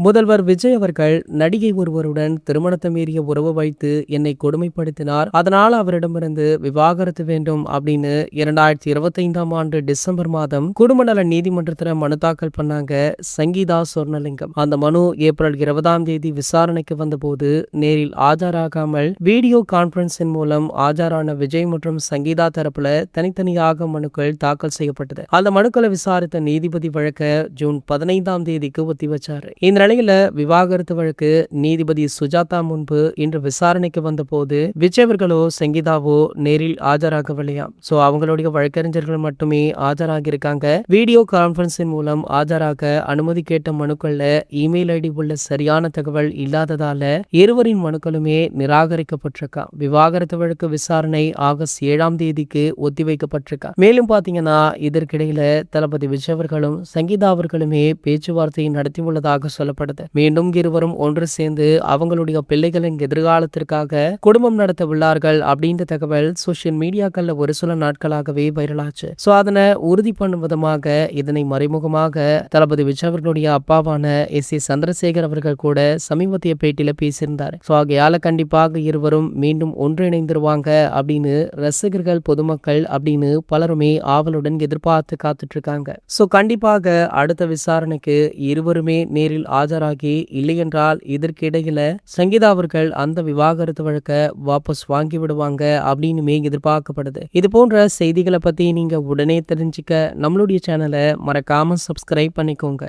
முதல்வர் விஜய் அவர்கள் நடிகை ஒருவருடன் திருமணத்தை மீறிய உறவு வைத்து என்னை கொடுமைப்படுத்தினார். அதனால் அவரிடமிருந்து விவாகரத்து வேண்டும் அப்படின்னு 2025ஆம் ஆண்டு டிசம்பர் மாதம் குடும்ப நல நீதிமன்றத்தில் மனு தாக்கல் பண்ணாங்க சங்கீதா சொர்ணலிங்கம். அந்த மனு ஏப்ரல் 20ஆம் தேதி விசாரணைக்கு வந்தபோது நேரில் ஆஜராகாமல் வீடியோ கான்பரன்சின் மூலம் ஆஜரான விஜய் மற்றும் சங்கீதா தரப்புல தனித்தனியாக மனுக்கள் தாக்கல் செய்யப்பட்டது. அந்த மனுக்களை விசாரித்த நீதிபதி வழக்க ஜூன் 15ஆம் தேதிக்கு ஒத்தி வச்சாரு. இந்த நிலையில விவாகரத்து வழக்கு நீதிபதி சுஜாதா முன்பு இன்று விசாரணைக்கு வந்த போது விஜய் அவர்களோ சங்கீதாவோ நேரில் ஆஜராகவில்லையாம். சோ அவங்களுடைய வழக்கறிஞர்கள் மட்டுமே ஆஜராகி இருக்காங்க. வீடியோ கான்பரன்சின் மூலம் ஆஜராக அனுமதி கேட்ட மனுக்கள்ல இமெயில் ஐடி உள்ள சரியான தகவல் இல்லாததால இருவரின் மனுக்களுமே நிராகரிக்கப்பட்டிருக்கா. விவாகரத்து வழக்கு விசாரணை ஆகஸ்ட் 7ஆம் தேதிக்கு ஒத்திவைக்கப்பட்டிருக்கா. மேலும் பாத்தீங்கன்னா இதற்கிடையில தளபதி விஜய் அவர்களும் சங்கீதா அவர்களுமே பேச்சுவார்த்தையை நடத்தியுள்ளதாக சொல்லப்படுது. மீண்டும் இருவரும் ஒன்று சேர்ந்து அவங்களுடைய பிள்ளைகளின் எதிர்காலத்திற்காக குடும்பம் நடத்த உள்ளார்கள் அப்படின்ற தகவல் சோசியல் மீடியாக்கள்ல ஒரு சில நாட்களாகவே வைரலாச்சு. சோ அதனை உறுதி பண்ணும் விதமாக இதனை மறைமுகமாக தளபதி விஜய் அவர்களுடைய அப்பாவான எஸ்.ஏ. சந்திரசேகர் அவர்கள் கூட சமீபத்திய பேட்டியில பேசியிருந்தார். சோ ஆகையால கண்டிப்பாக இருவரும் மீண்டும் ஒன்றிணைந்துருவாங்க அப்படின்னு ரசிகர்கள், பொதுமக்கள் அப்படின்னு பலருமே ஆவலுடன் எதிர்பார்த்து காத்துட்டு இருக்காங்க. சோ கண்டிப்பாக அடுத்த விசாரணைக்கு இருவருமே நேரில் ஆஜராகி இல்லையென்றால் இதற்கிடையில சங்கீதா அவர்கள் அந்த விவாகரத்து வழக்க வாபஸ் வாங்கி விடுவாங்க அப்படின்னு எதிர்பார்க்கப்படுது. இது போன்ற செய்திகளை பத்தி நீங்க உடனே தெரிஞ்சுக்க நம்மளுடைய சேனலை மறக்காம சப்ஸ்கிரைப் பண்ணிக்கோங்க.